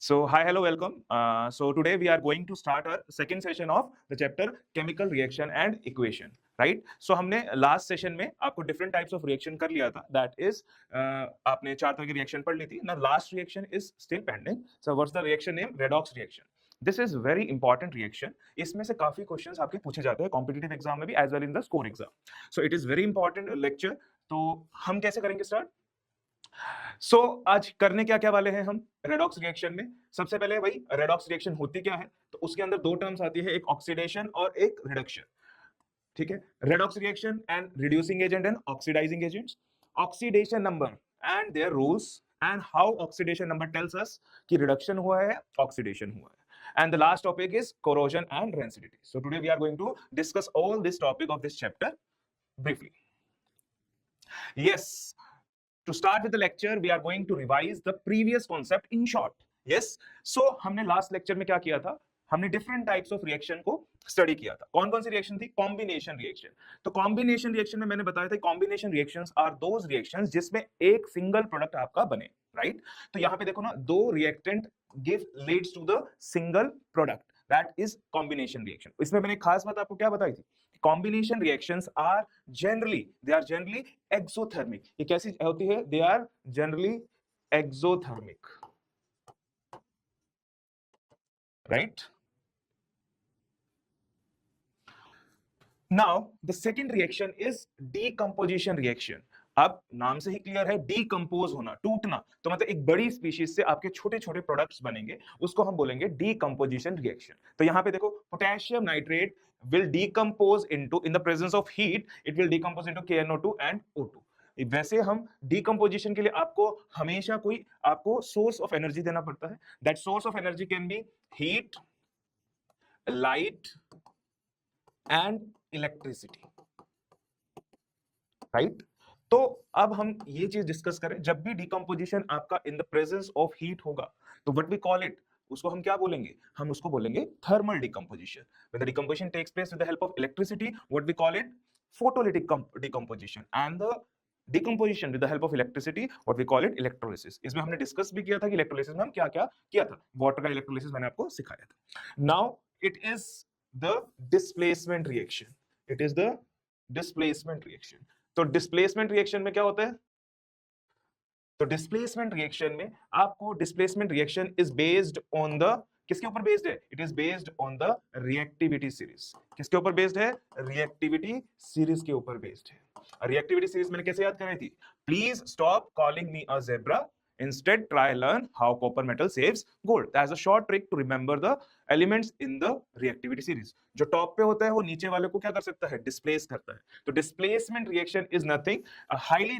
So, hi, hello, welcome. So, today we are going to start our second session of the chapter chemical reaction and equation. Right? So, हमने last session में आपको different types of reaction कर लिया था. That is, आपने चार तरह की reaction पढ़ ली थी. Now, last reaction is still pending. So, what's the reaction name? Redox reaction. This is very important reaction. इसमें से काफी questions आपके पूछे जाते हैं competitive exam में भी as well in the score exam. So, it is very important lecture. तो हम कैसे करेंगे start? सो आज करने क्या क्या वाले हैं हम रेडॉक्स रिएक्शन में। सबसे पहले भाई रेडॉक्स रिएक्शन होती क्या है, तो उसके अंदर दो टर्म्स आती है, एक ऑक्सीडेशन और एक रिडक्शन। ठीक है, redox reaction and reducing agent and oxidising agents, oxidation number and their rules and how oxidation number tells us कि रिडक्शन हुआ है, ऑक्सीडेशन हुआ है। And the last topic is corrosion and rancidity. So today we are going to discuss all this topic of this chapter briefly. Yes, to start with the lecture we are going to revise the previous concept in short. Yes, so हमने last lecture में क्या किया था, हमने different types of reaction को study किया था। कौन कौन सी reaction थी? combination reaction। तो combination reaction में मैंने बताया था combination reactions are those reactions जिसमें एक single product आपका बने, right? तो यहाँ पे देखो ना, दो reactant give leads to the single product, that is combination reaction। इसमें मैंने खास बात आपको क्या बताई थी, combination reactions are generally exothermic। ये कैसी होती है? they are generally exothermic, right? Now the second reaction is decomposition reaction। अब नाम से ही क्लियर है, डीकंपोज होना, टूटना, तो मतलब एक बड़ी स्पीशीज से आपके छोटे छोटे प्रोडक्ट्स बनेंगे, उसको हम बोलेंगे डीकंपोजिशन रिएक्शन। तो यहाँ पे देखो, potassium nitrate will decompose into, in the presence of heat it will decompose into KNO2 and O2। वैसे हम डीकंपोजिशन के लिए आपको हमेशा कोई आपको सोर्स ऑफ एनर्जी देना पड़ता है। That source of energy can be heat, light and electricity, right? तो अब हम ये चीज डिस्कस करें, जब भी डिकम्पोजिशन आपका in the presence of heat होगा तो व्हाट वी कॉल इट, उसको हम क्या बोलेंगे? हम उसको बोलेंगे thermal decomposition. When the decomposition takes place with the help of electricity, what we call it photolytic decomposition, and the decomposition with the help of electricity, what we call it electrolysis. इसमें हमने discuss भी किया था कि electrolysis में हम क्या क्या किया था, वाटर का इलेक्ट्रोलिसिस मैंने आपको सिखाया था। Now it is the displacement reaction, it is the displacement reaction. तो डिस्प्लेसमेंट रिएक्शन में क्या होता है? तो डिस्प्लेसमेंट रिएक्शन में आपको, displacement reaction is based on the, किसके ऊपर बेस्ड है? It is based on the reactivity series. किसके ऊपर बेस्ड है? रिएक्टिविटी सीरीज के ऊपर बेस्ड है। रिएक्टिविटी सीरीज मैंने कैसे याद कराई थी? Please stop calling me a zebra, instead try learn how copper metal saves gold। as a short trick to remember the elements in the reactivity series। जो top पे होता है वो नीचे वाले को क्या कर सकता है? डिस्प्लेस करता है। तो displacement reaction is nothing, a highly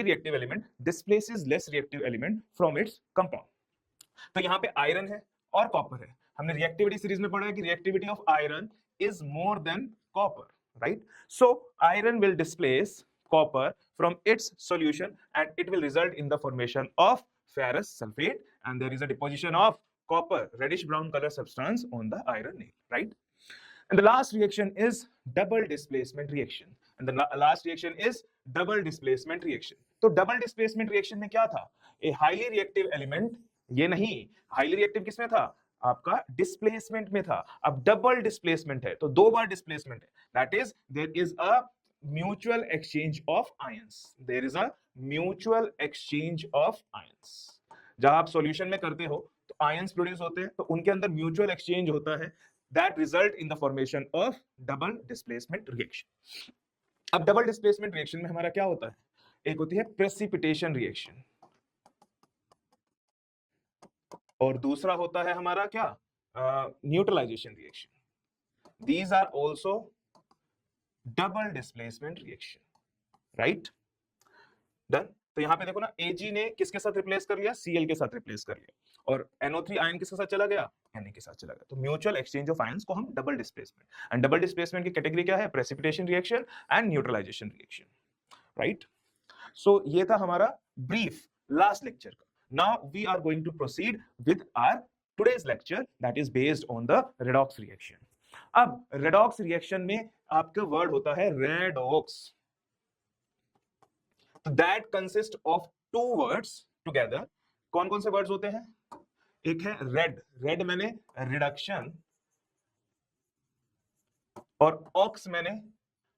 reactive element displaces less reactive element from its compound। तो यहाँ पे आयरन है और कॉपर है। हमने रिएक्टिविटी सीरीज में पढ़ा है कि reactivity of iron is more than copper, right? So iron will displace copper from its solution and it will result in the formation of ferrous sulfate, and there is a deposition of copper reddish brown color substance on the iron nail, right? And the last reaction is double displacement reaction, and the last reaction is double displacement reaction। तो double displacement reaction में क्या था? a highly reactive element, ये नहीं, highly reactive किसमें था? आपका displacement में था। अब डबल डिस्प्लेसमेंट है तो दो बार डिस्प्लेसमेंट है, that is there is a mutual exchange of ions, there is a mutual exchange of ions। जब आप सॉल्यूशन में करते हो तो आयंस प्रोड्यूस होते हैं, तो उनके अंदर म्यूचुअल एक्सचेंज होता है, that result in the formation of double displacement reaction। अब डबल डिस्प्लेसमेंट रिएक्शन में हमारा क्या होता है? एक होती है प्रेसिपिटेशन रिएक्शन और दूसरा होता है हमारा क्या? Neutralisation reaction. these are also double displacement reaction, right? Done. तो यहां पे देखो ना, Ag ने किसके साथ रिप्लेस कर लिया? Cl के साथ रिप्लेस कर लिया, और NO3 आयन किसके साथ चला गया? Na के साथ चला गया। तो म्यूचुअल एक्सचेंज ऑफ आयंस को हम double displacement, and double displacement की कैटेगरी क्या है? Precipitation reaction and neutralization reaction, right? So ये था हमारा ब्रीफ लास्ट लेक्चर का। Now we are going to proceed with our today's lecture, that is based on the redox reaction. अब redox reaction में आपका वर्ड होता है redox, that consist of two words together. कौन कौन से वर्ड्स होते हैं? एक है रेड, रेड मैंने रिडक्शन, और ऑक्स मैंने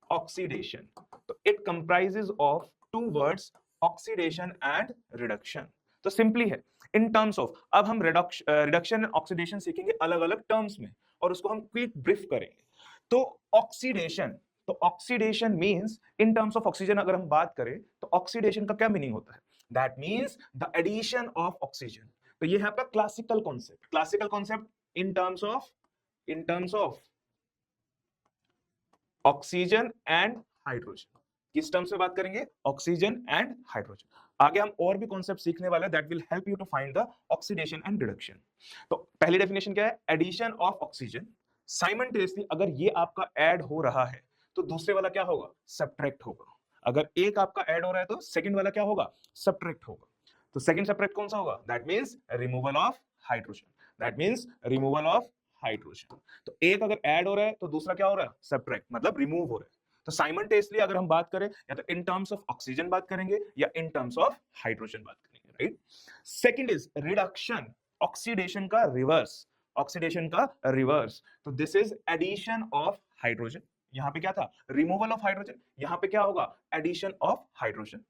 ऑक्सीडेशन। तो it comprises of two words, oxidation and reduction. तो सिंपली है इन टर्म्स ऑफ, अब हम रिडक्शन एंड ऑक्सीडेशन सीखेंगे अलग अलग टर्म्स में, और उसको हम क्विक ब्रीफ करेंगे। तो ऑक्सीडेशन, तो oxidation means in terms of oxygen अगर हम बात करें तो ऑक्सीडेशन का क्या मीनिंग होता है? That means the addition of oxygen. तो ये है आपका classical concept, classical concept in terms of oxygen and hydrogen. किस टर्म से बात करेंगे? Oxygen and hydrogen. आगे हम और भी कॉन्सेप्ट सीखने वाले हैं that will help you to find the oxidation and reduction. तो पहली डेफिनेशन क्या है? Addition of oxygen. साइमल्टेनियसली अगर ये आपका ऐड हो रहा है तो दूसरे वाला क्या होगा? सब्ट्रैक्ट होगा। अगर एक आपका ऐड हो रहा है तो सेकंड वाला क्या होगा? सब्ट्रैक्ट होगा। तो सेकंड सब्ट्रैक्ट कौन सा होगा? That means removal of hydrogen, that means removal of hydrogen. तो एक अगर ऐड हो रहा है तो दूसरा क्या हो रहा है? सब्ट्रैक्ट, मतलब रिमूव हो रहा है। तो साइमल्टेनियसली अगर हम बात करें या तो इन टर्म्स ऑफ ऑक्सीजन बात करेंगे या इन टर्म्स ऑफ हाइड्रोजन बात करेंगे, right? Second is reduction, oxidation का रिवर्स, ऑक्सीडेशन का रिवर्स। तो this is addition of hydrogen. यहां पे क्या था? Removal of hydrogen. यहां पे क्या होगा? Addition of hydrogen.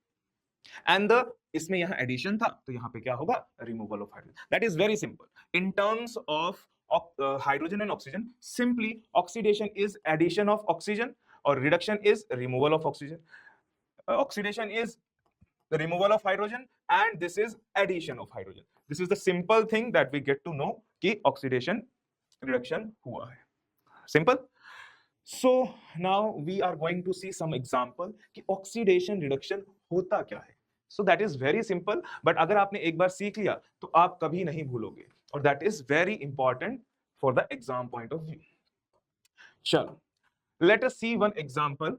And the इसमें यहां एडिशन था तो यहां पे क्या होगा? Removal of hydrogen. That is very simple. In terms of hydrogen and oxygen, simply oxidation is addition of oxygen or reduction is removal of oxygen. Oxidation is the removal of hydrogen and this is addition of hydrogen. This is the simple thing that we get to know कि oxidation reduction हुआ है. Simple. So now we are going to see some example कि oxidation reduction होता क्या है. So that is very simple, but अगर आपने एक बार सीख लिया तो आप कभी नहीं भूलोगे, और that is very important for the exam point of view. चलो, let us see one example.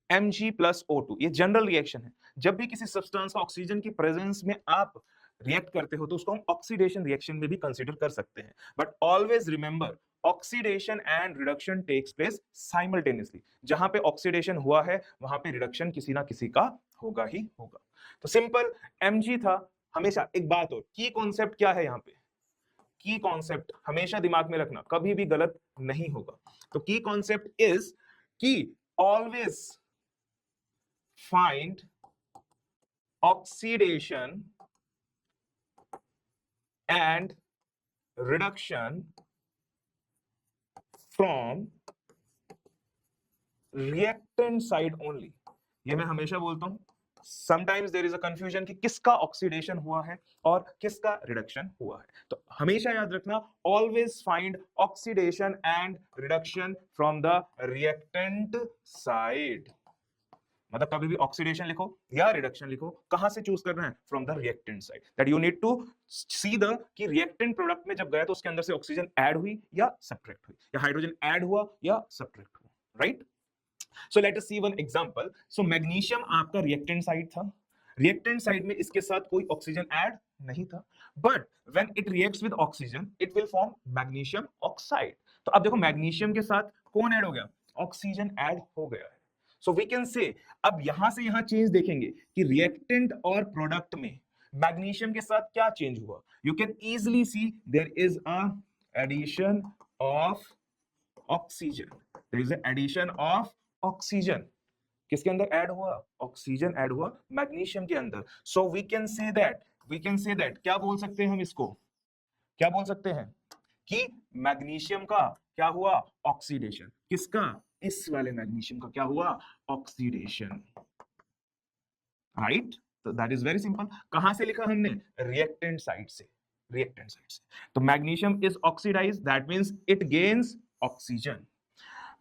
Mg plus O2, ये जनरल रिएक्शन है। जब भी किसी सब्सटेंस का ऑक्सीजन की प्रेजेंस में आप रिएक्ट करते हो तो उसको हम ऑक्सीडेशन रिएक्शन में भी कंसीडर कर सकते हैं, but always remember oxidation and reduction takes place simultaneously. जहां पे ऑक्सीडेशन हुआ है वहां पे रिडक्शन किसी ना किसी का होगा ही होगा। तो सिंपल Mg था। हमेशा एक बात और, की कॉन्सेप्ट क्या है यहाँ पे? की कॉन्सेप्ट हमेशा दिमाग में रखना, कभी भी गलत नहीं होगा। तो की कॉन्सेप्ट इज की always find oxidation and reduction from reactant side only. ये मैं हमेशा बोलता हूं, sometimes there is a confusion कि किसका ऑक्सीडेशन हुआ है और किसका रिडक्शन हुआ है। तो हमेशा याद रखना, always find oxidation and reduction from the reactant side। मतलब कभी भी ऑक्सीडेशन लिखो या रिडक्शन लिखो, कहां से चूज करना है? From the reactant side. That you need to see the कि रिएक्टेंट प्रोडक्ट में जब गया तो उसके अंदर से ऑक्सीजन ऐड हुई या सब्ट्रैक्ट हुई, या हाइड्रोजन ऐड हुआ या सब्ट्रैक्ट हुआ, राइट? सो लेट अस सी वन एग्जांपल। सो मैग्नीशियम आपका रिएक्टेंट साइड था, रिएक्टेंट साइड में इसके साथ कोई ऑक्सीजन ऐड नहीं था, but when it reacts with oxygen it will form magnesium oxide. तो अब देखो मैग्नीशियम के साथ कौन ऐड हो गया? ऑक्सीजन ऐड हो गया है। सो वी कैन से, अब यहां से यहां चेंज देखेंगे कि रिएक्टेंट और प्रोडक्ट में मैग्नीशियम के साथ क्या चेंज हुआ। You can easily see there is a addition of oxygen, there is a addition of oxygen. किसके अंदर ऐड हुआ? ऑक्सीजन ऐड हुआ मैग्नीशियम के अंदर। So we can say that क्या बोल सकते हैं हम इसको? क्या बोल सकते हैं कि मैग्नीशियम का क्या हुआ? ऑक्सीडेशन। किसका? इस वाले मैग्नीशियम का क्या हुआ? Oxidation, right? तो दैट इज वेरी सिंपल। कहां से लिखा हमने? रिएक्टेंट साइड से, रिएक्टेंट साइड से। तो magnesium is oxidized, that means it gains oxygen.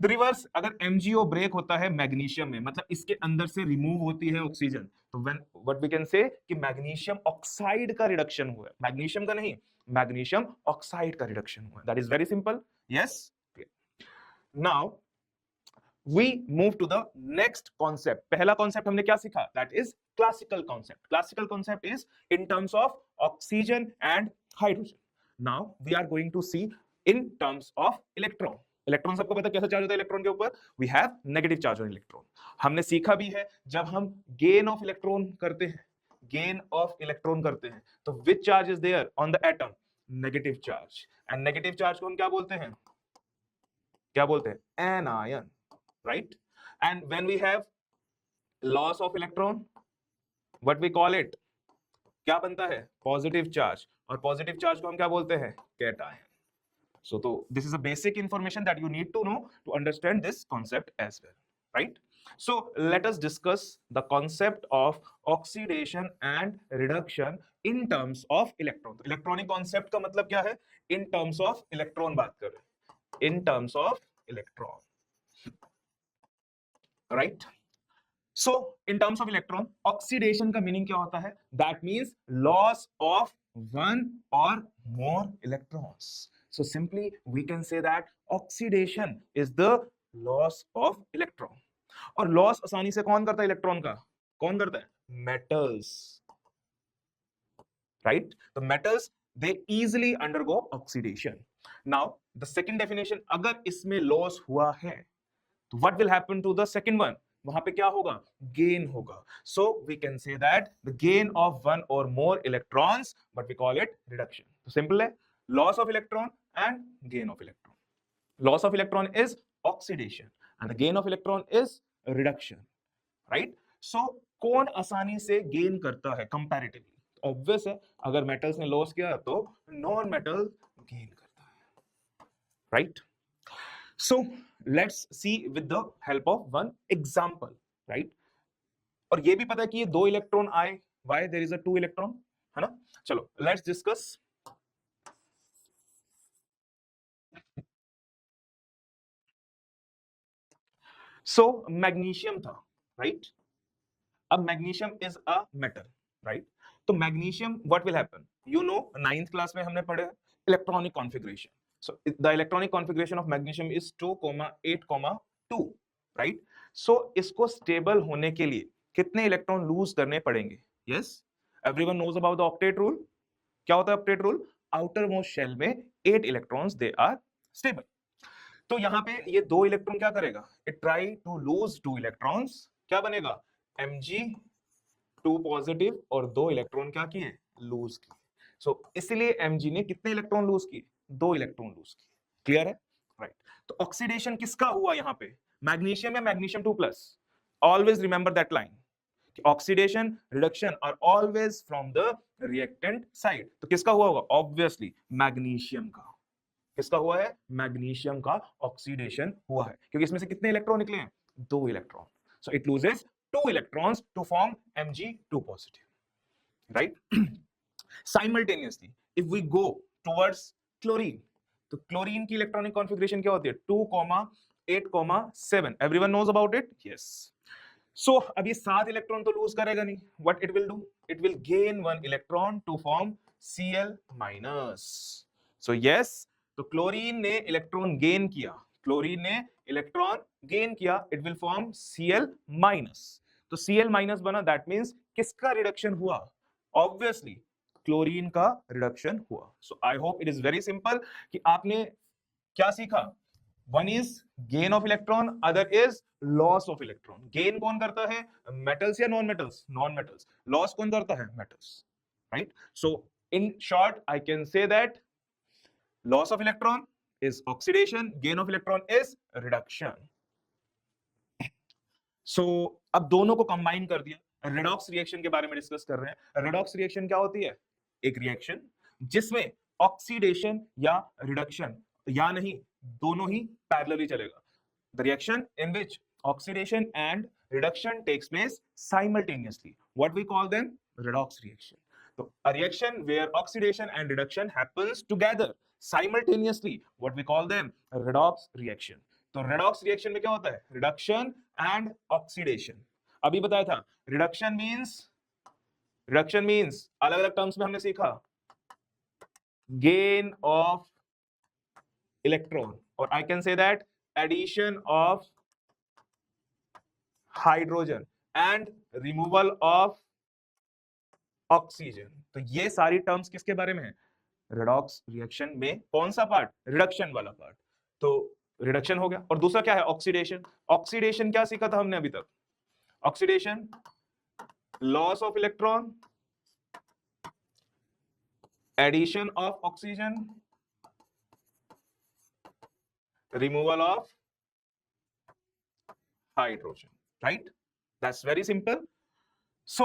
The reverse, अगर MgO ब्रेक होता है मैग्नीशियम में, मतलब इसके अंदर से रिमूव होती है ऑक्सीजन, तो व्हेन व्हाट वी कैन से कि मैग्नीशियम ऑक्साइड का रिडक्शन हुआ है, मैग्नीशियम का नहीं, मैग्नीशियम ऑक्साइड का रिडक्शन हुआ है। That is very simple. Yes, now we move to the next concept। पहला concept हमने क्या सीखा? That is classical concept। Classical concept is in terms of oxygen and hydrogen। Now we are going to see in terms of electron। Electron सबको पता कैसा charge होता है electron के ऊपर? We have negative charge on electron। हमने सीखा भी है जब हम gain of electron करते हैं, गेन ऑफ इलेक्ट्रॉन करते हैं, तो which charge is there on the atom? Negative charge. And negative charge को हम क्या बोलते हैं? क्या बोलते हैं? Anion, right? And when we have loss of electron, what we call it? क्या बनता है? Positive charge. और पॉजिटिव चार्ज को हम क्या बोलते हैं? Cation. So, this is a basic information that you need to know to understand this concept as well, right? So, let us discuss the concept of oxidation and reduction in terms of electron. Electronic concept का मतलब क्या है? In terms of electron बात कर रहे हैं. In terms of electron, right? So, in terms of electron, oxidation का meaning क्या होता है? That means loss of one or more electrons. So simply we can say that oxidation is the loss of electron. और loss आसानी से कौन करता है इलेक्ट्रॉन का? कौन करता है? Metals, right? The metals they easily undergo oxidation. Now the second definition, अगर इसमें loss हुआ है तो what will happen to the second one? वहां पे क्या होगा? Gain होगा. So we can say that the gain of one or more electrons, but we call it reduction. तो simple है, loss of electron and gain of electron. Loss of electron is oxidation and the gain of electron is reduction, right? So कौन आसानी से gain करता है comparatively? Obvious है, अगर metals ने loss किया तो non metal gain करता है, right? So let's see with the help of one example, right? और ये भी पता है कि ये 2 इलेक्ट्रॉन आए, why there is a 2 electron, है ना? चलो let's discuss. So मैग्नीशियम था, राइट? अब magnesium is a metal, right? तो magnesium what will happen? You know 9th class में हमने पढ़े electronic configuration. So the electronic configuration of magnesium is 2,8,2, right? So इसको स्टेबल होने के लिए कितने इलेक्ट्रॉन लूज करने पड़ेंगे? Yes, everyone knows about the octet rule. क्या होता है octet rule? Outermost shell में 8 इलेक्ट्रॉन्स दे आर स्टेबल. तो यहां पे ये 2 इलेक्ट्रॉन क्या करेगा? It try to lose 2 electrons. क्या बनेगा? Mg2 पॉजिटिव और 2 इलेक्ट्रॉन क्या किए? लूज किए. सो इसलिए Mg ने कितने इलेक्ट्रॉन लूज किए? 2 इलेक्ट्रॉन लूज किए. क्लियर है? राइट. तो ऑक्सीडेशन किसका हुआ यहां पे? मैग्नीशियम या magnesium 2 plus? Always remember that line. Oxidation reduction are always from the reactant side. तो किसका हुआ होगा? ऑब्वियसली मैग्नीशियम का. किसका हुआ है? मैग्नीशियम का ऑक्सीडेशन हुआ है, क्योंकि इसमें से कितने इलेक्ट्रॉन निकले हैं? 2 electron. So it loses 2 electrons to form Mg2 positive, right? Simultaneously, if we go towards chlorine, तो क्लोरीन की इलेक्ट्रॉनिक कॉन्फ़िगरेशन क्या होती है? 2,8,7. Everyone knows about it? Yes. So अब ये 7 इलेक्ट्रॉन तो लूज करेगा नहीं. What it will do? It will gain 1 electron to form Cl-. So yes, तो क्लोरीन ने इलेक्ट्रॉन गेन किया. क्लोरीन ने इलेक्ट्रॉन गेन किया, इट विल फॉर्म Cl-. तो Cl- बना, दैट मींस किसका रिडक्शन हुआ? ऑब्वियसली क्लोरीन का रिडक्शन हुआ. So I hope it is very simple कि आपने क्या सीखा. One is gain of electron, other is loss of electron. Gain कौन करता है? मेटल्स या non metals? Non metals. Loss कौन करता है? Metals, right? So in short I can say that loss of electron is oxidation, gain of electron is reduction. So अब दोनों को कंबाइन कर दिया. रेडॉक्स रिएक्शन के बारे में डिस्कस कर रहे हैं. रेडॉक्स रिएक्शन क्या होती है? एक रिएक्शन जिसमें ऑक्सीडेशन या रिडक्शन या नहीं, दोनों ही पैरेलली चलेगा. The reaction in which oxidation and reduction takes place simultaneously. What we call them? Redox reaction. So a reaction where oxidation and reduction happens together simultaneously, what we call them? Redox reaction. तो redox reaction में क्या होता है? Reduction and oxidation. अभी बताया था reduction means अलग अलग टर्म्स में हमने सीखा gain of electron, or I can say that addition of hydrogen and removal of oxygen. तो ये सारी टर्म्स किसके बारे में है? रेडॉक्स रिएक्शन में कौन सा पार्ट? रिडक्शन वाला पार्ट. तो रिडक्शन हो गया. और दूसरा क्या है? ऑक्सीडेशन. ऑक्सीडेशन क्या सीखा था हमने अभी तक? Oxidation loss of electron addition of oxygen, removal of hydrogen, right? That's very simple. So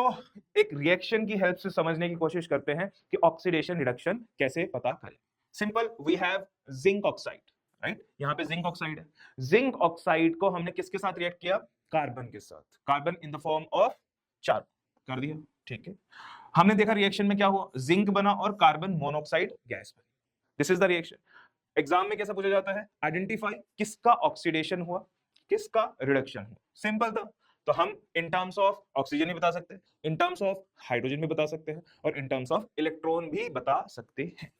एक रिएक्शन की हेल्प से समझने की कोशिश करते हैं कि ऑक्सीडेशन रिडक्शन कैसे पता करें। Simple, we have zinc oxide, right? यहां पे जिंक ऑक्साइड है। जिंक ऑक्साइड को हमने किसके साथ रिएक्ट किया? कार्बन के साथ। Carbon in the form of charcoal कर दिया, ठीक है। हमने देखा रिएक्शन में क्या हुआ, जिंक बना और कार्बन मोनोऑक्साइड गैस बनी। This is the reaction. Exam में कैसा पूछा जाता है, आइडेंटिफाई किसका ऑक्सीडेशन हुआ, किसका रिडक्शन हुआ। सिंपल था। तो हम इन टर्म्स ऑफ ऑक्सीजन भी बता सकते हैं, इन टर्म्स ऑफ हाइड्रोजन भी बता सकते हैं, और इन टर्म्स ऑफ इलेक्ट्रॉन भी बता सकते हैं,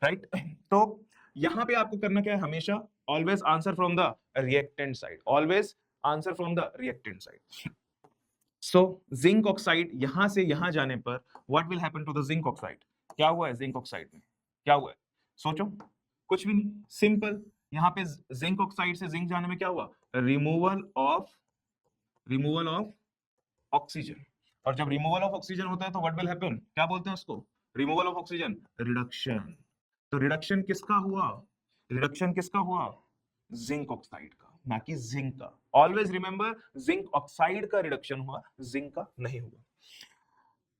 राइट? तो यहां पे आपको करना क्या है, हमेशा always answer from the reactant side, always answer from the reactant side. So zinc oxide यहां से यहां जाने पर what will happen to the zinc oxide? क्या हुआ है जिंक ऑक्साइड में, क्या हुआ है? सोचो, कुछ भी नहीं, सिंपल। यहां पे जिंक ऑक्साइड से जिंक जाने में क्या हुआ, रिमूवल ऑफ ऑक्सीजन। और जब रिमूवल ऑफ ऑक्सीजन होता है तो व्हाट विल हैपन, क्या बोलते हैं उसको, रिमूवल ऑफ ऑक्सीजन, रिडक्शन। तो रिडक्शन किसका हुआ, रिडक्शन किसका हुआ, जिंक ऑक्साइड का, ना कि जिंक का। ऑलवेज रिमेंबर, जिंक ऑक्साइड का रिडक्शन हुआ, जिंक का नहीं हुआ।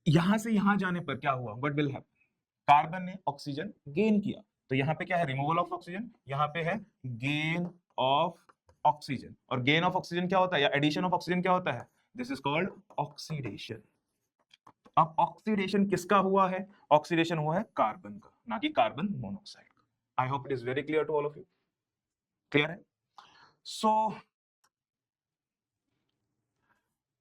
यहां से यहां जाने पर क्या हुआ, व्हाट विल हैपन, कार्बन ने ऑक्सीजन गेन किया। तो यहाँ पे क्या है, रिमूवल ऑफ ऑक्सीजन, यहाँ पे है गेन ऑफ ऑक्सीजन। और गेन ऑफ ऑक्सीजन क्या होता है, या एडिशन ऑफ ऑक्सीजन क्या होता है, दिस इज कॉल्ड ऑक्सीडेशन। अब ऑक्सीडेशन किसका हुआ है, ऑक्सीडेशन हुआ है कार्बन का, ना कि कार्बन मोनोऑक्साइड का। I hope it is very clear to all of you, clear है? सो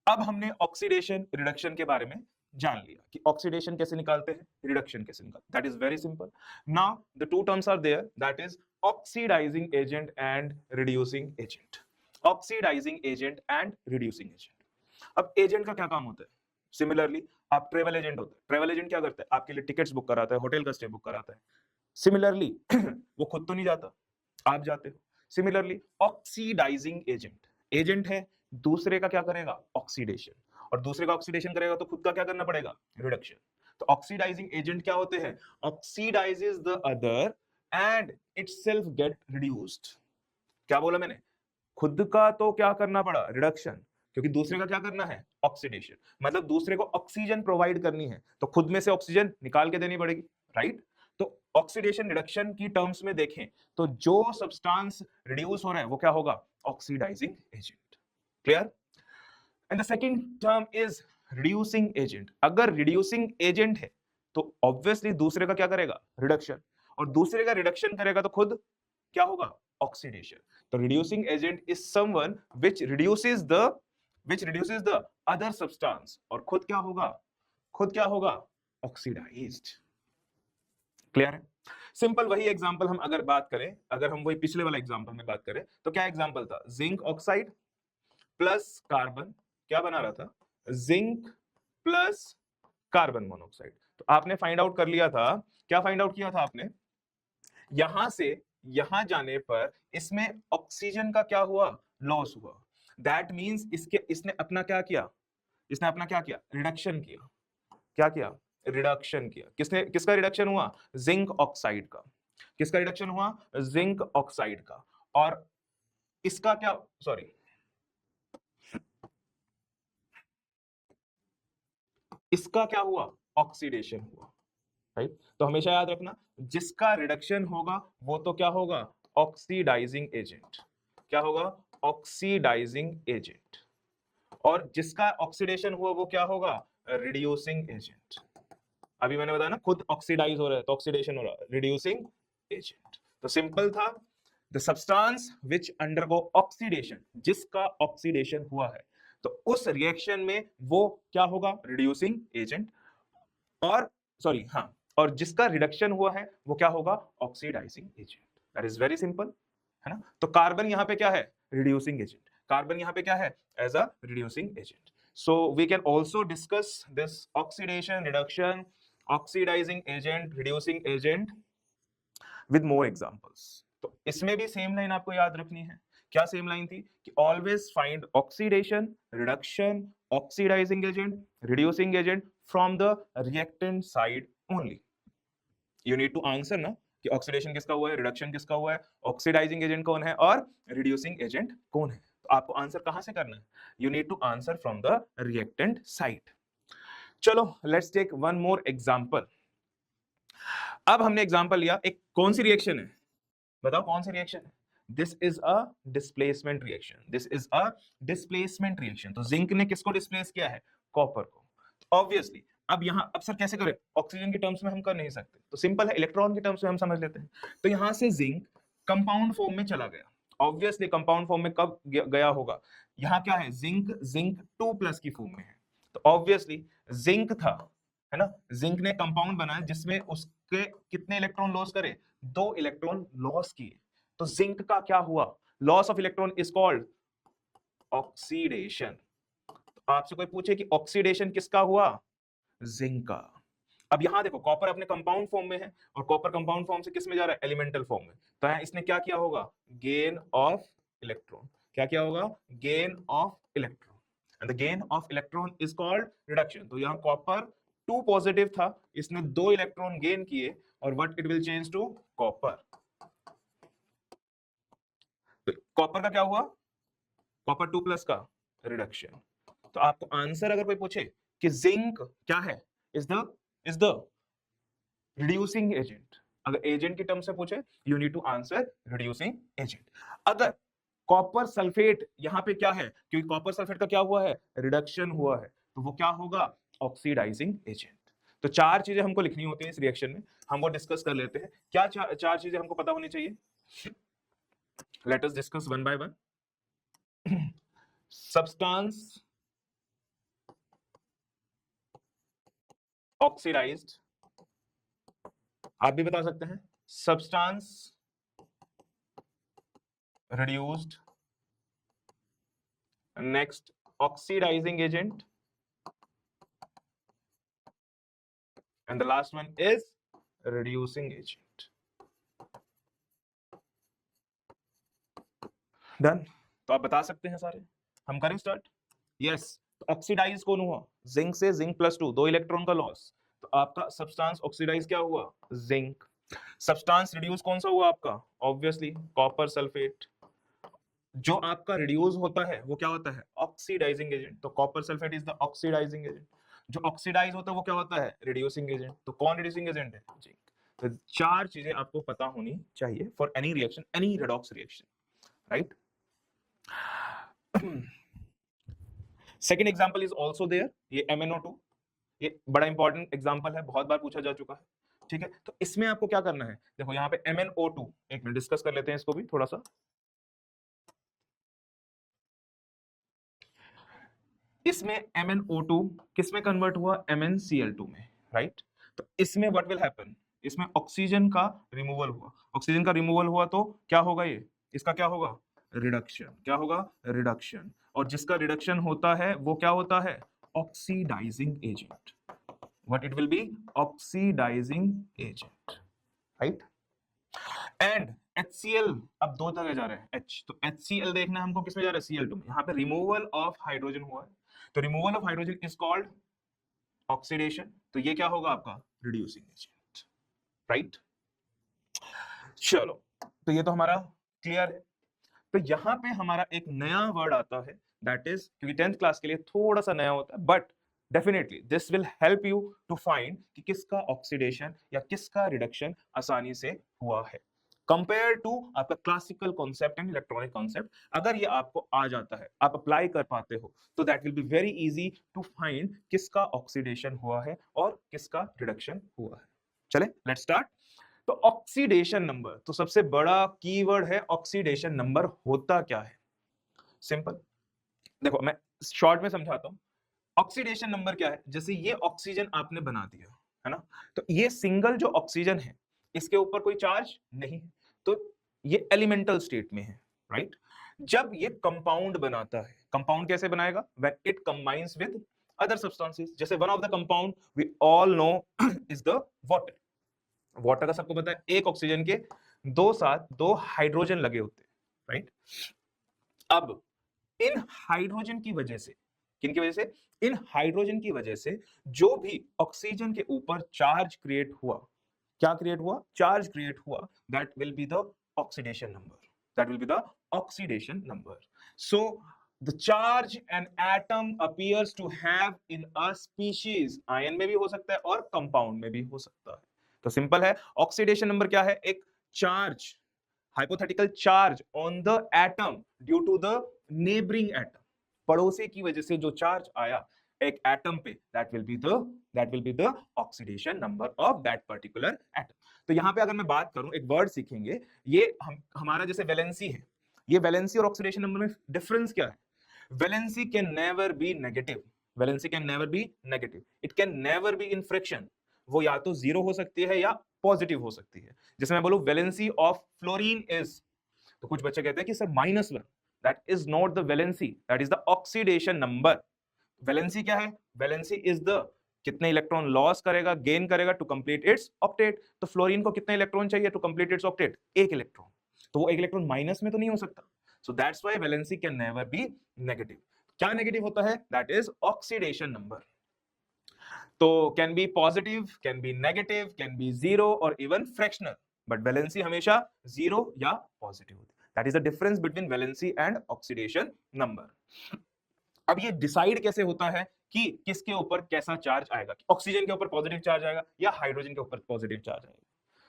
अब हमने ऑक्सीडेशन रिडक्शन के बारे में जान लिया कि ऑक्सीडेशन कैसे निकालते हैं, रिडक्शन कैसे निकालते हैं। That is very simple. Now the two terms are there, that is oxidizing agent and reducing agent. Oxidizing agent and reducing agent. अब एजेंट का क्या काम होता है, सिमिलरली आप ट्रेवल एजेंट होता है। ट्रेवल एजेंट क्या करता है, आपके लिए टिकट्स बुक कराता है, होटल का स्टे बुक कराता है। सिमिलरली वो खुद तो नहीं जाता, आप जाते हो। सिमिलरली ऑक्सीडाइजिंग एजेंट, एजेंट है, दूसरे का क्या करेगा, ऑक्सीडेशन। और दूसरे का ऑक्सीडेशन करेगा तो खुद का क्या करना पड़ेगा, रिडक्शन। तो ऑक्सीडाइजिंग एजेंट क्या होते हैं, oxidises the other and itself gate reduced. क्या बोला मैंने, खुद का तो क्या करना पड़ा, रिडक्शन, क्योंकि दूसरे का क्या करना है, ऑक्सीडेशन। मतलब दूसरे को ऑक्सीजन प्रोवाइड करनी है तो खुद में से ऑक्सीजन निकाल के देनी पड़ेगी, राइट? तो ऑक्सीडेशन रिडक्शन की टर्म्स में देखें तो जो सब्सटेंस रिड्यूस हो रहा है वो क्या होगा, oxidizing agent. Clear? And the second term is reducing agent. अगर रिड्यूसिंग एजेंट है तो ऑब्वियसली दूसरे का क्या करेगा, रिडक्शन। और दूसरे का रिडक्शन करेगा तो खुद क्या होगा, ऑक्सीडेशन। तो reducing agent is someone which reduces the other substance, और खुद क्या होगा, खुद क्या होगा, ऑक्सीडाइज्ड। क्लियर है? सिंपल वही एग्जांपल हम अगर बात करें, अगर हम वही पिछले वाला एग्जांपल में बात करें तो क्या एग्जांपल था, जिंक ऑक्साइड प्लस कार्बन, क्या बना रहा था, जिंक प्लस कार्बन मोनोऑक्साइड। तो आपने फाइंड आउट कर लिया था, क्या फाइंड आउट किया था आपने, यहां से यहां जाने पर इसमें ऑक्सीजन का क्या हुआ, लॉस हुआ। दैट मींस इसने अपना क्या किया, इसने अपना क्या किया, रिडक्शन किया। क्या किया, रिडक्शन किया। किसने, किसका रिडक्शन हुआ, जिंक ऑक्साइड का। किसका रिडक्शन हुआ, जिंक ऑक्साइड का। और इसका क्या, सॉरी, इसका क्या हुआ, ऑक्सीडेशन हुआ, राइट? तो हमेशा याद रखना, जिसका रिडक्शन होगा वो तो क्या होगा, ऑक्सीडाइजिंग एजेंट। क्या होगा, ऑक्सीडाइजिंग एजेंट। और जिसका ऑक्सीडेशन हुआ वो क्या होगा, रिड्यूसिंग एजेंट। अभी मैंने बताया ना, खुद ऑक्सीडाइज हो रहा है तो ऑक्सीडेशन हो रहा है, रिड्यूसिंग एजेंट। तो सिंपल था, the substance which undergo oxidation, जिसका ऑक्सीडेशन हुआ है तो उस रिएक्शन में वो क्या होगा, रिड्यूसिंग एजेंट। और सॉरी, हाँ, और जिसका रिडक्शन हुआ है वो क्या होगा, oxidizing agent. That is very simple, है ना? तो कार्बन यहां पे क्या है, रिड्यूसिंग एजेंट। कार्बन यहां पे क्या है, as a reducing agent. So we can also discuss this oxidation, reduction, oxidizing agent, reducing agent with more examples. तो इसमें भी सेम लाइन आपको याद रखनी है। क्या सेम लाइन थी कि always find oxidation, reduction, oxidizing agent, reducing agent from the reactant side only. You need to answer ना कि ऑक्सीडेशन किसका हुआ है, रिडक्शन किसका हुआ है, ऑक्सीडाइजिंग एजेंट कौन है और रिड्यूसिंग एजेंट कौन है। तो आपको आंसर कहां से करना है, you need to answer from the reactant side. चलो let's take one more example. अब हमने एग्जांपल लिया, एक कौन सी रिएक्शन है, बताओ कौन सी रिएक्शन है, this is a displacement reaction, this is a displacement reaction. तो जिंक ने किसको डिस्प्लेस किया है, कॉपर को। ऑब्वियसली अब यहां अब सर कैसे करें, ऑक्सीजन के टर्म्स में हम कर नहीं सकते, तो सिंपल है, इलेक्ट्रॉन के टर्म्स में हम समझ लेते हैं। तो यहां से जिंक कंपाउंड फॉर्म में चला गया, ऑब्वियसली कंपाउंड फॉर्म में कब गया होगा, यहां क्या है, जिंक जिंक 2+ की फॉर्म में है, तो ऑब्वियसली जिंक था, है ना, जिंक ने कंपाउंड बनाया जिसमें उसके कितने इलेक्ट्रॉन लॉस करे, 2 इलेक्ट्रॉन लॉस किए। तो जिंक का क्या हुआ, loss of electron is called oxidation. तो आपसे कोई पूछे कि ऑक्सीडेशन किसका हुआ, जिंक का। अब यहां देखो कॉपर अपने कंपाउंड फॉर्म में है और कॉपर कंपाउंड फॉर्म से किस में जा रहा है, एलिमेंटल फॉर्म में। तो यहाँ इसने क्या किया होगा, गेन ऑफ इलेक्ट्रॉन, क्या किया होगा, gain of electron, and the gain of electron is called reduction. तो यहाँ कॉपर 2 पॉजिटिव था, इसने 2 इलेक्ट्रॉन गेन किए और what it will change to copper. तो कॉपर का क्या हुआ, कॉपर 2+ का रिडक्शन। तो आपको आंसर अगर कोई पूछे कि जिंक क्या है, इज द रिड्यूसिंग एजेंट, अगर एजेंट की टर्म से पूछे you need to answer reducing agent. अगर कॉपर सल्फेट यहां पे क्या है, क्योंकि कॉपर सल्फेट का क्या हुआ है, रिडक्शन हुआ है, तो वो क्या होगा, ऑक्सीडाइजिंग एजेंट। तो 4 चीजें हमको लिखनी होती है इस रिएक्शन में, हम वो डिस्कस कर लेते हैं। क्या 4 चीजें हमको पता होनी चाहिए, let us discuss one by one. Substance oxidized, आप भी बता सकते हैं, substance reduced, next oxidizing agent, and the last one is reducing agent. Done. तो आप बता सकते हैं सारे, हम करें स्टार्ट। यस, ऑक्सीडाइज कौन हुआ, जिंक से जिंक +2, 2 इलेक्ट्रॉन का लॉस, तो आपका सब्सटेंस ऑक्सीडाइज क्या हुआ, जिंक। सब्सटेंस रिड्यूस कौन सा हुआ आपका, ऑब्वियसली कॉपर सल्फेट। जो आपका रिड्यूस होता है वो क्या होता है, ऑक्सीडाइजिंग एजेंट, तो copper sulphate is the oxidizing agent. जो ऑक्सीडाइज होता है वो क्या होता है, रिड्यूसिंग एजेंट, तो कौन रिड्यूसिंग एजेंट है, जिंक। तो 4 चीजें आपको पता होनी चाहिए for any reaction, any redox reaction, right. Second example is also there, ये MnO2, ये बड़ा इंपॉर्टेंट एग्जाम्पल है, बहुत बार पूछा जा चुका है, ठीक है। तो इसमें आपको क्या करना है, देखो यहाँ पे MnO2, एक मिनट डिस्कस कर लेते हैं इसको भी थोड़ा सा। इसमें MnO2 किस में कन्वर्ट हुआ, MnCl2 में, राइट। तो इसमें व्हाट विल हैपन, इसमें ऑक्सीजन का रिमूवल हुआ, ऑक्सीजन का रिमूवल हुआ तो क्या होगा, ये इसका क्या होगा, रिडक्शन, क्या होगा, रिडक्शन। और जिसका रिडक्शन होता है वो क्या होता है, oxidizing agent, what it will be, oxidizing agent, right. And HCl अब 2 जगह जा रहे हैं, H, तो HCl देखना है हमको, किसमें जा रहा है, Cl2 में। यहाँ पे रिमूवल ऑफ हाइड्रोजन हुआ है, तो removal of hydrogen is called oxidation, तो ये क्या होगा आपका, रिड्यूसिंग एजेंट, राइट। चलो, तो ये तो हमारा क्लियर है। तो यहाँ पे हमारा एक नया वर्ड आता है, दैट इज, क्योंकि 10th क्लास के लिए थोड़ा सा नया होता है, but definitely this will help you to find कि किसका ऑक्सीडेशन या किसका रिडक्शन आसानी से हुआ है, कंपेयर टू आपका classical concept and electronic concept. अगर ये आपको आ जाता है, आप अप्लाई कर पाते हो, तो that will be very easy to find किसका ऑक्सीडेशन हुआ है और किसका रिडक्शन हुआ है। चले लेट्स स्टार्ट। तो ऑक्सीडेशन नंबर, तो सबसे बड़ा कीवर्ड है ऑक्सीडेशन नंबर, होता क्या है, सिंपल, देखो मैं शॉर्ट में समझाता हूं। ऑक्सीडेशन नंबर क्या है, जैसे ये ऑक्सीजन आपने बना दिया है ना, तो ये सिंगल जो ऑक्सीजन है इसके ऊपर कोई चार्ज नहीं है, तो ये एलिमेंटल स्टेट में है, राइट। जब ये कंपाउंड बनाता है, कंपाउंड कैसे बनाएगा, when it combines with other substances, जैसे one of the compound we all know is the water. Water का सबको पता है, एक ऑक्सीजन के 2 साथ 2 हाइड्रोजन लगे होते हैं, राइट। अब इन हाइड्रोजन की वजह से, किन की वजह से, इन हाइड्रोजन की वजह से जो भी ऑक्सीजन के ऊपर चार्ज क्रिएट हुआ, क्या क्रिएट हुआ, चार्ज क्रिएट हुआ, that will be the oxidation number, that will be the oxidation number. So the charge an atom appears to have in a species, ion में भी हो सकता है और कंपाउंड में भी हो सकता है. तो सिंपल है, ऑक्सीडेशन नंबर क्या है, एक charge, hypothetical charge on the atom due to the neighbouring atom, पड़ोसी की वजह से जो चार्ज आया एक एटम पे, that will be the oxidation number of that particular atom. तो यहां पे अगर मैं बात करूं, एक वर्ड सीखेंगे, ये हमारा जैसे वैलेंसी है, ये वैलेंसी और ऑक्सीडेशन नंबर में डिफरेंस क्या है. Valency can never be negative, valency can never be negative, it can never be in fraction, वो या तो जीरो हो सकती है या पॉजिटिव हो सकती है. जैसे मैं बोलूं वैलेंसी ऑफ फ्लोरीन इज, तो कुछ बच्चे कहते हैं कि sir -1, that is not the valency, that is the oxidation number. Valency क्या है, वैलेंसी इज द कितने इलेक्ट्रॉन लॉस करेगा, गेन करेगा टू कंप्लीट इट्स ऑक्टेट. तो फ्लोरीन को कितने इलेक्ट्रॉन चाहिए टू कंप्लीट इट्स ऑक्टेट, एक इलेक्ट्रॉन, तो वो एक इलेक्ट्रॉन माइनस में तो नहीं हो सकता. So that's why valency can never be negative. क्या नेगेटिव होता है, दैट इज ऑक्सीडेशन नंबर. तो can be positive, can be negative, can be zero और इवन फ्रैक्शनल, बट वैलेंसी हमेशा जीरो या पॉजिटिव होती है. That is the difference between valency and oxidation number. अब ये डिसाइड कैसे होता है कि किसके ऊपर कैसा चार्ज आएगा, ऑक्सीजन के ऊपर पॉजिटिव चार्ज आएगा या हाइड्रोजन के ऊपर पॉजिटिव चार्ज आएगा.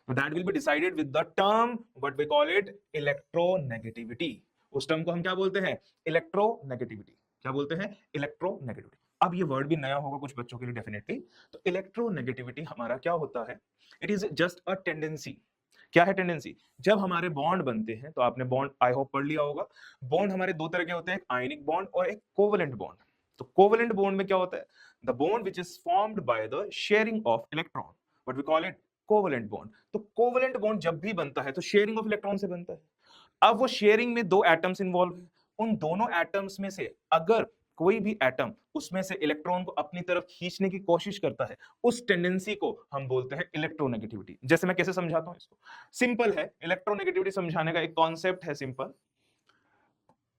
So that will be decided with the term what we call it electronegativity. उस टर्म को हम क्या बोलते हैं, इलेक्ट्रोनेगेटिविटी. क्या बोलते हैं, इलेक्ट्रोनेगेटिविटी. अब ये वर्ड भी नया होगा कुछ बच्चों के लिए डेफिनेटली. तो इलेक्ट्रोनेगेटिविटी हमारा क्या होता है, it is just a tendency. क्या है टेंडेंसी, जब हमारे बॉन्ड बनते हैं, तो आपने बॉन्ड आई होप पढ़ लिया होगा, बॉन्ड हमारे दो तरह के होते हैं, एक आयनिक बॉन्ड और एक कोवेलेंट बॉन्ड. तो कोवेलेंट बॉन्ड में क्या होता है, the bond which is formed by the sharing of electron, what we call it covalent bond. तो कोवेलेंट बॉन्ड जब भी बनता है तो शेयरिंग ऑफ इलेक्ट्रॉन से बनता है. अब वो शेयरिंग में दो एटम्स इन्वॉल्व है, उन दोनों एटम्स में से अगर कोई भी एटम उसमें से इलेक्ट्रॉन को अपनी तरफ खींचने की कोशिश करता है, उस टेंडेंसी को हम बोलते हैं इलेक्ट्रोनेगेटिविटी. जैसे मैं कैसे समझाता हूं इसको, सिंपल है, इलेक्ट्रोनेगेटिविटी समझाने का एक कॉन्सेप्ट है सिंपल.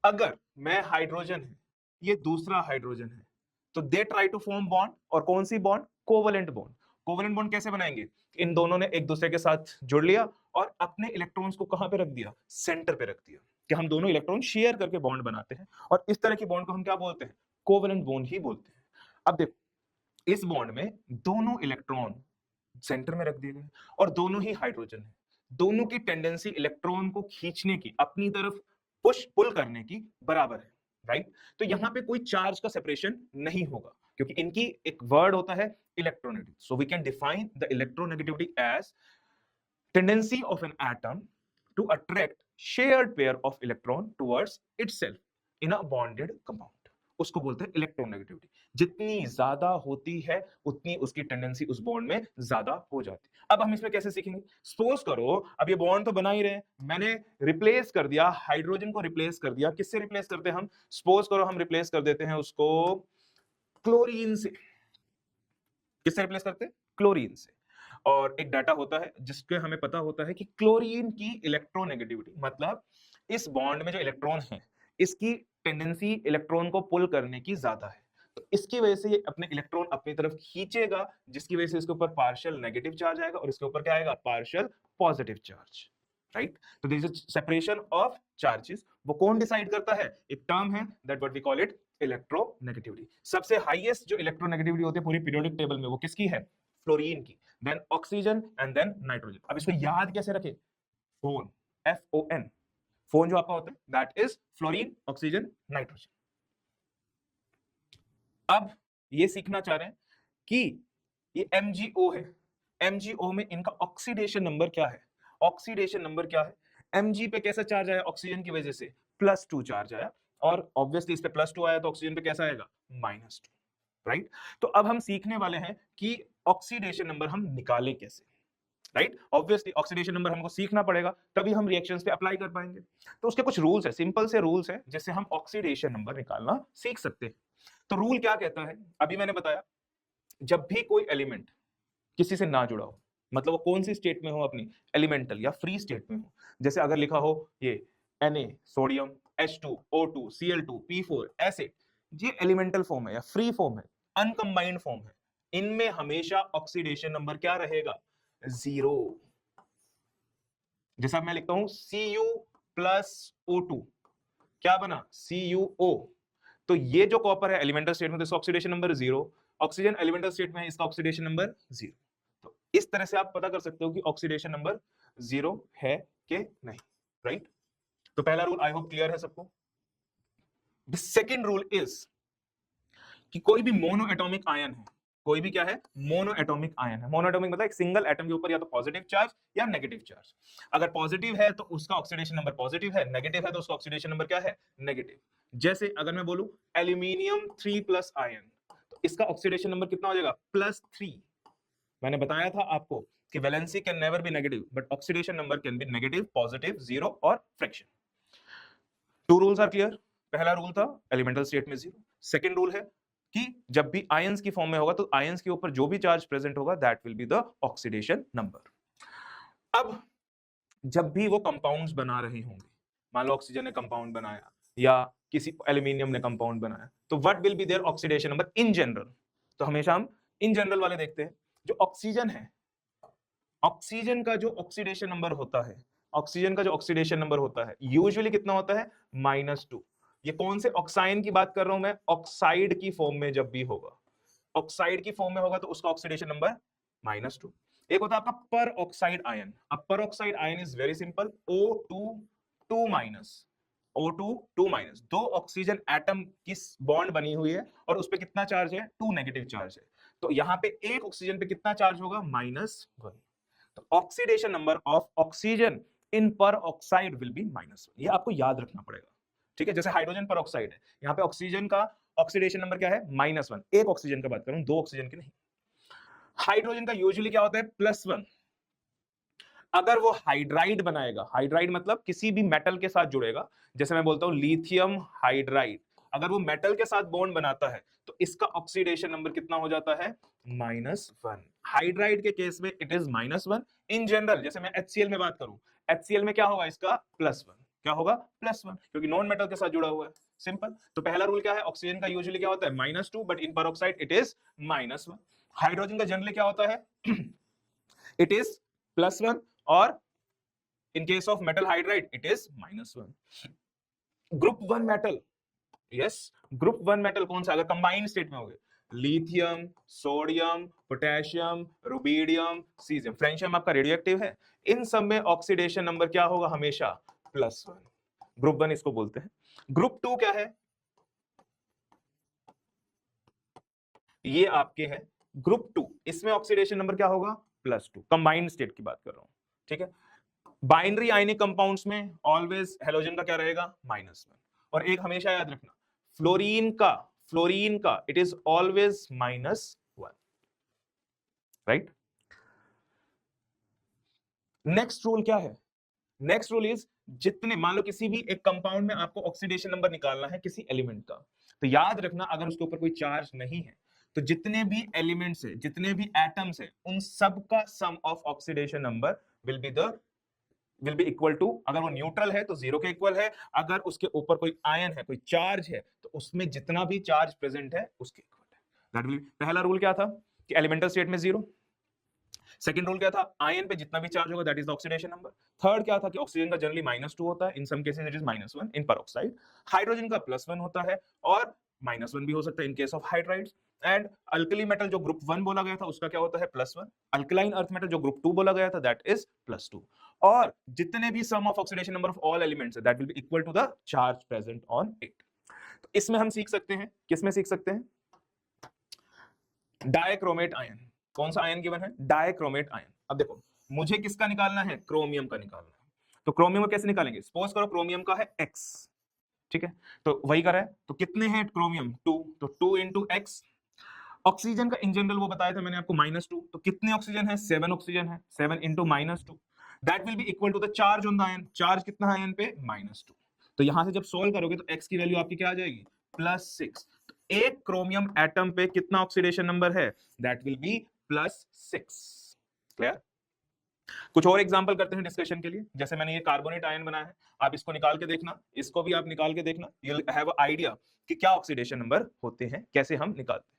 अगर मैं हाइड्रोजन है, ये दूसरा हाइड्रोजन है, तो they try to form bond, और कौन सी bond, covalent bond. Covalent bond कैसे बनाएंगे, इन दोनों ने एक दूसरे के साथ जुड़ लिया और अपने इलेक्ट्रॉन्स को कहां पे रख दिया, सेंटर पे रख दिया, कि हम दोनों इलेक्ट्रॉन शेयर करके बॉन्ड बनाते हैं, और इस तरह की बॉन्ड को हम क्या बोलते हैं, कोवेलेंट बॉन्ड ही बोलते हैं. अब देखो, इस बॉन्ड में दोनों इलेक्ट्रॉन सेंटर में रख दिए गए और दोनों ही हाइड्रोजन है, दोनों की टेंडेंसी इलेक्ट्रॉन को खींचने की, अपनी तरफ पुश पुल करने की बराबर है, राइट. तो यहां पे कोई चार्ज का सेपरेशन नहीं होगा, क्योंकि इनकी एक वर्ड होता है electronegative. So we can define the electronegativity as tendency of an atom to attract shared pair of electron towards itself in a bonded compound. उसको बोलते हैं इलेक्ट्रोनेगेटिविटी. जितनी ज्यादा होती है उतनी उसकी टेंडेंसी उस बॉन्ड में ज्यादा हो जाती है. अब हम इसमें कैसे सीखेंगे, सपोज करो अब ये बॉन्ड तो बना ही रहे, मैंने रिप्लेस कर दिया, हाइड्रोजन को रिप्लेस कर दिया. किससे रिप्लेस करते हैं हम, सपोज करो हम रिप्लेस कर देते हैं उसको क्लोरीन से. किससे रिप्लेस करते हैं, क्लोरीन से. और एक डाटा होता है जिसके हमें पता होता है कि क्लोरीन की इलेक्ट्रोनेगेटिविटी, मतलब इस बॉन्ड में जो इलेक्ट्रॉन है इसकी टेंडेंसी इलेक्ट्रॉन को पुल करने की ज्यादा है, तो इसकी वजह से ये अपने इलेक्ट्रॉन अपनी तरफ खींचेगा, जिसकी वजह से इसके ऊपर पार्शियल नेगेटिव चार्ज आएगा और इसके ऊपर क्या आएगा, पार्शियल पॉजिटिव चार्ज, राइट. तो this is separation of charges. वो कौन डिसाइड करता है, एक टर्म है that what we call it electronegativity. सबसे हाईएस्ट जो इलेक्ट्रोनेगेटिविटी होती है पूरी पीरियोडिक टेबल में, वो किसकी है, फ्लोरीन की, then oxygen and then nitrogen. अब इसको याद कैसे रखें, फोन, FON, फोन जो आपका होता है that is fluorine, oxygen, nitrogen. अब ये सीखना चाह रहे हैं कि ये MgO है, MgO में इनका ऑक्सीडेशन नंबर क्या है, ऑक्सीडेशन नंबर क्या है. Mg पे कैसा चार्ज आया, ऑक्सीजन की वजह से +2 चार्ज आया, और ऑब्वियसली इस पे +2 आया तो ऑक्सीजन पे कैसा आएगा, -2, राइट. तो अब हम सीखने वाले हैं कि ऑक्सीडेशन नंबर हम निकालें कैसे, राइट. ऑब्वियसली ऑक्सीडेशन नंबर हमको सीखना पड़ेगा, तभी हम रिएक्शंस पे अप्लाई कर पाएंगे. तो उसके कुछ रूल्स है, सिंपल से रूल्स है जिससे हम ऑक्सीडेशन नंबर निकालना सीख सकते हैं. तो रूल क्या कहता है, अभी मैंने बताया, जब भी कोई एलिमेंट किसी से ना जुड़ा हो, मतलब वो कौन सी स्टेट में हो, अपनी एलिमेंटल या फ्री स्टेट में हो, जैसे अगर लिखा हो ये Na sodium, H2O2 Cl2 P4 acid, ये एलिमेंटल फॉर्म है या फ्री फॉर्म है, अनकंबाइंड फॉर्म है, इनमें हमेशा ऑक्सीडेशन नंबर क्या रहेगा, 0। जैसा मैं लिखता हूं Cu प्लस O2, क्या बना CuO। तो ये जो कॉपर है एलिमेंटल स्टेट में, तो इसका oxidation number 0, oxygen elemental state में है, इसका ऑक्सीडेशन नंबर 0। तो इस तरह से आप पता कर सकते हो कि ऑक्सीडेशन नंबर 0 है कि नहीं, राइट। तो पहला रूल आई होप क्लियर है सबको। द सेकेंड रूल इज कि कोई भी मोनो एटॉमिक आयन है, कोई भी क्या है मोनो एटॉमिक आयन है। मोनो एटॉमिक मतलब एक सिंगल एटम के ऊपर या तो पॉजिटिव चार्ज या नेगेटिव चार्ज। अगर पॉजिटिव है तो उसका ऑक्सीडेशन नंबर पॉजिटिव है, नेगेटिव है तो उसका ऑक्सीडेशन नंबर क्या है नेगेटिव। जैसे अगर मैं बोलूं एल्यूमिनियम 3+ आयन, तो इसका ऑक्सीडेशन नंबर कितना हो जाएगा +3। मैंने बताया था आपको कि valency can never be negative but oxidation number can be negative, positive, 0 और fraction. Two rules are clear. पहला रूल था एलिमेंटल स्टेट में 0। सेकंड रूल है कि जब भी आयंस की फॉर्म में होगा तो आयंस के ऊपर जो भी चार्ज प्रेजेंट होगा that will be the oxidation number. अब जब भी वो कंपाउंड्स बना रहे होंगे, मान लो ऑक्सीजन ने कंपाउंड बनाया या किसी एल्यूमिनियम ने कंपाउंड बनाया, तो what will be their oxidation number in general. तो हमेशा हम इन जनरल वाले देखते हैं। जो ऑक्सीजन है, ऑक्सीजन का जो ऑक्सीडेशन नंबर होता है, ऑक्सीजन का जो ऑक्सीडेशन नंबर होता है यूजुअली कितना होता है -2। ये कौन से ऑक्साइन की बात कर रहा हूं मैं, ऑक्साइड की फॉर्म में जब भी होगा, ऑक्साइड की फॉर्म में होगा तो उसका ऑक्सीडेशन नंबर -2। एक होता है आपका पर ऑक्साइड आयन। अब पर oxide ion is very simple, O2 2-, O2 2-। दो ऑक्सीजन एटम की बॉन्ड बनी हुई है और उस पे कितना चार्ज है 2 नेगेटिव चार्ज है। तो यहां पे एक ऑक्सीजन पे कितना चार्ज होगा -1। तो oxidation number of oxygen in पर ऑक्साइड विल बी -1। ये आपको याद रखना पड़ेगा, ठीक है। जैसे हाइड्रोजन पर ऑक्साइड है, यहाँ पे ऑक्सीजन का ऑक्सीडेशन नंबर क्या है -1। एक ऑक्सीजन का बात करूं, दो ऑक्सीजन की नहीं। हाइड्रोजन का यूजुअली क्या होता है +1। अगर वो हाइड्राइड बनाएगा, हाइड्राइड मतलब किसी भी मेटल के साथ जुड़ेगा, जैसे मैं बोलता हूं लिथियम हाइड्राइड, अगर वो मेटल के साथ बॉन्ड बनाता है तो इसका ऑक्सीडेशन नंबर कितना हो जाता है -1। हाइड्राइड के केस में इट इज -1। इन जनरल जैसे मैं HCl में बात करूं, HCl में क्या होगा इसका +1, क्या होगा +1, क्योंकि नॉन मेटल के साथ जुड़ा हुआ है। सिंपल। तो पहला रूल क्या है, ऑक्सीजन का यूजुअली क्या होता है -2 but in peroxide it is -1। Hydrogen का जनरली क्या होता है इट इज +1 और in case of metal hydride it is -1। Group 1 metal, yes group 1 metal कौन सा, अगर कंबाइंड स्टेट में हो गए, lithium, sodium, potassium, rubidium, caesium, francium आपका रेडियोएक्टिव है, इन सब में ऑक्सीडेशन नंबर क्या होगा हमेशा +1। ग्रुप 1 इसको बोलते हैं। ग्रुप 2 क्या है, ये आपके है ग्रुप 2, इसमें ऑक्सीडेशन नंबर क्या होगा +2। कंबाइंड स्टेट की बात कर रहा हूं, ठीक है। बाइनरी आयनिक कंपाउंड्स में ऑलवेज हेलोजन का क्या रहेगा -1। और एक हमेशा याद रखना, फ्लोरीन का it is always -1, right. Next rule क्या है, नेक्स्ट रूल इज जितने, मान लो किसी भी एक कंपाउंड में आपको ऑक्सीडेशन नंबर निकालना है किसी एलिमेंट का, तो याद रखना अगर उसके ऊपर कोई चार्ज नहीं है तो जितने भी एलिमेंट्स है, जितने भी एटम्स है, उन सब का sum of oxidation number will be equal to, अगर वो न्यूट्रल है तो 0 के इक्वल है, अगर उसके ऊपर कोई आयन है, कोई चार्ज है, तो उसमें जितना भी चार्ज प्रेजेंट है उसके इक्वल है। दैट विल, पहला रूल क्या था कि एलिमेंटल स्टेट में 0। सेकंड रूल क्या था, आयन पे जितना भी चार्ज होगा that is the oxidation number. Third क्या था कि ऑक्सीजन का जनरली -2 होता है, in some cases it is -1 in peroxide. Hydrogen का +1 होता है और -1 भी हो सकता है in case of hydrides. And alkali metal जो ग्रुप 1 बोला गया था उसका क्या होता है +1। अल्कलाइन अर्थ मेटल जो ग्रुप 2 बोला गया था दैट इज +2। और जितने भी sum of oxidation number of all elements that will be equal to the charge present on it. तो इसमें हम सीख सकते हैं, किसमें सीख सकते हैं, डाइक्रोमेट आयन। कौन सा आयन गिवन है, डाइक्रोमेट आयन। अब देखो मुझे किसका निकालना है, क्रोमियम का निकालना है। तो क्रोमियम को कैसे निकालेंगे, सपोज करो क्रोमियम का है X, ठीक है, तो वही कर रहा है, तो कितने हैं क्रोमियम 2, तो 2 into X। ऑक्सीजन का इन जनरल वो बताया था मैंने आपको -2, तो कितने ऑक्सीजन है 7 ऑक्सीजन है, 7 into -2 that will be equal to the charge on the ion. Charge कितना है आयन पे -2। तो यहां से जब सोल्व करोगे तो X की वैल्यू आपकी क्या आ जाएगी +6। तो एक क्रोमियम एटम पे कितना ऑक्सीडेशन नंबर है, दैट विल बी +6। क्लियर। कुछ और एग्जांपल करते हैं डिस्कशन के लिए। जैसे मैंने ये कार्बोनेट आयन बनाया है, आप इसको निकाल के देखना, इसको भी आप निकाल के देखना, you will have a idea कि क्या ऑक्सीडेशन नंबर होते हैं, कैसे हम निकालते हैं।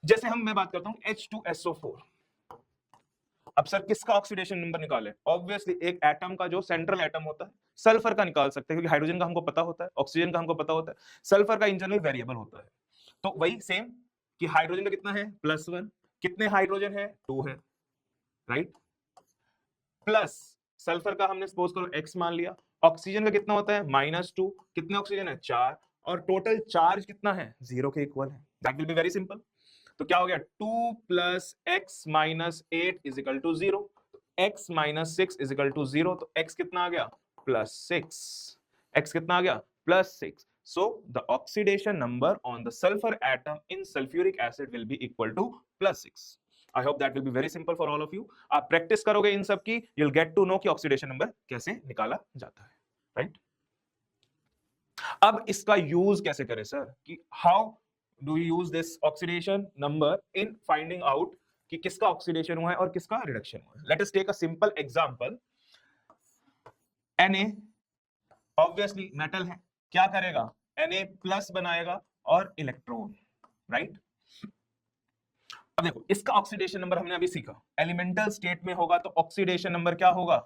जैसे मैं बात करता हूं H2SO4। अब सर किसका ऑक्सीडेशन नंबर निकाले? ऑब्वियसली एक एटम का जो सेंट्रल एटम होता है, सल्फर का निकाल सकते हैं, क्योंकि हाइड्रोजन का हमको पता होता है, ऑक्सीजन का हमको पता होता है, सल्फर का इन जनरल वेरिएबल होता है। तो वही सेम कि हाइड्रोजन का कितना है +1, कितने हाइड्रोजन है 2 है, राइट, प्लस सल्फर का हमने सपोज करो x मान लिया, ऑक्सीजन का कितना होता है -2, कितने ऑक्सीजन है 4, और टोटल चार्ज कितना है 0 के इक्वल है। That will be very simple. तो क्या हो गया 2 + x - 8 = 0, x - 6 = 0, तो x कितना आ गया +6, x कितना आ गया +6। So the oxidation number on the sulfur atom in sulfuric acid will be equal to +6. I hope that will be very simple for all of you. आप प्रैक्टिस करोगे इन सब की, you'll get to know कि oxidation number कैसे निकाला जाता है, right? अब इसका यूज कैसे करें सर, कि how do you use this oxidation number in finding out कि किसका ऑक्सीडेशन हुआ है और किसका रिडक्शन हुआ है? Let us take a simple example. Na obviously metal है, क्या करेगा Na+ बनाएगा और इलेक्ट्रॉन, राइट? अब देखो इसका ऑक्सीडेशन नंबर हमने अभी सीखा, एलिमेंटल स्टेट में होगा तो ऑक्सीडेशन नंबर क्या होगा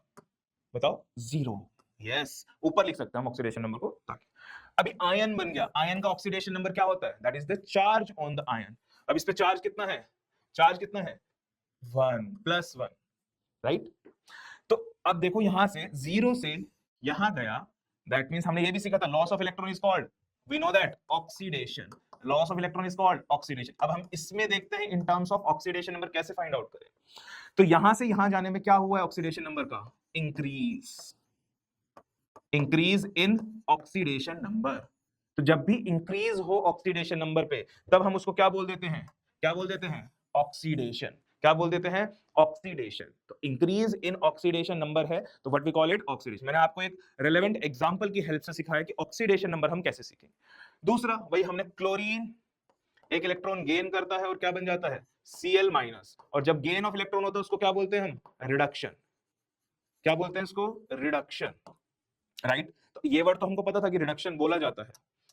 बताओ 0। यस, ऊपर लिख सकते हैं हम ऑक्सीडेशन नंबर को, ताकि अभी आयन बन गया, आयन का ऑक्सीडेशन नंबर क्या होता है? That is the charge on the ion. अब इस पे चार्ज कितना है? चार्ज कितना है 1 +1, राइट? तो अब देखो यहां से 0 से यहां गया, दैट मींस हमने ये भी सीखा था loss of electron is called, we know that oxidation, loss of electron is called oxidation. अब हम इसमें देखते हैं in terms of oxidation number कैसे फाइंड आउट करें। तो यहां से यहां जाने में क्या हुआ है ऑक्सीडेशन नंबर का? Increase in oxidation number. तो जब भी इंक्रीज हो ऑक्सीडेशन नंबर पे, तब हम उसको क्या बोल देते हैं? क्या बोल देते हैं? ऑक्सीडेशन। क्या बोल देते हैं? ऑक्सीडेशन। तो इंक्रीज इन ऑक्सीडेशन नंबर है तो what we call it oxidation. मैंने आपको एक रेलेवेंट एग्जांपल की हेल्प से सिखाया कि ऑक्सीडेशन नंबर हम कैसे सीखेंगे। दूसरा वही हमने, क्लोरीन एक इलेक्ट्रॉन गेन करता है और क्या बन जाता है Cl-, और जब गेन ऑफ इलेक्ट्रॉन होता है उसको क्या बोलते हैं हम? रिडक्शन। क्या बोलते हैं इसको? Reduction, right? तो ये वर्ड तो हमको पता था कि रिडक्शन बोला जाता है।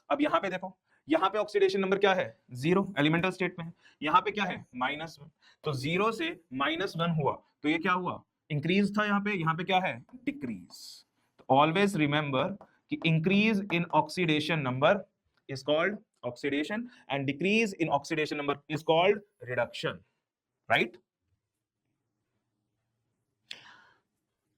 अब यहाँ पे देखो, यहाँ पे ऑक्सीडेशन नंबर क्या है 0, एलिमेंटल स्टेट में है, यहाँ पे क्या है -1, तो 0 से -1 हुआ तो ये क्या हुआ? इंक्रीज था, यहाँ पे क्या है? डिक्रीज। तो ऑलवेज रिमेंबर कि increase in oxidation number is called oxidation and decrease in oxidation number is called reduction, right?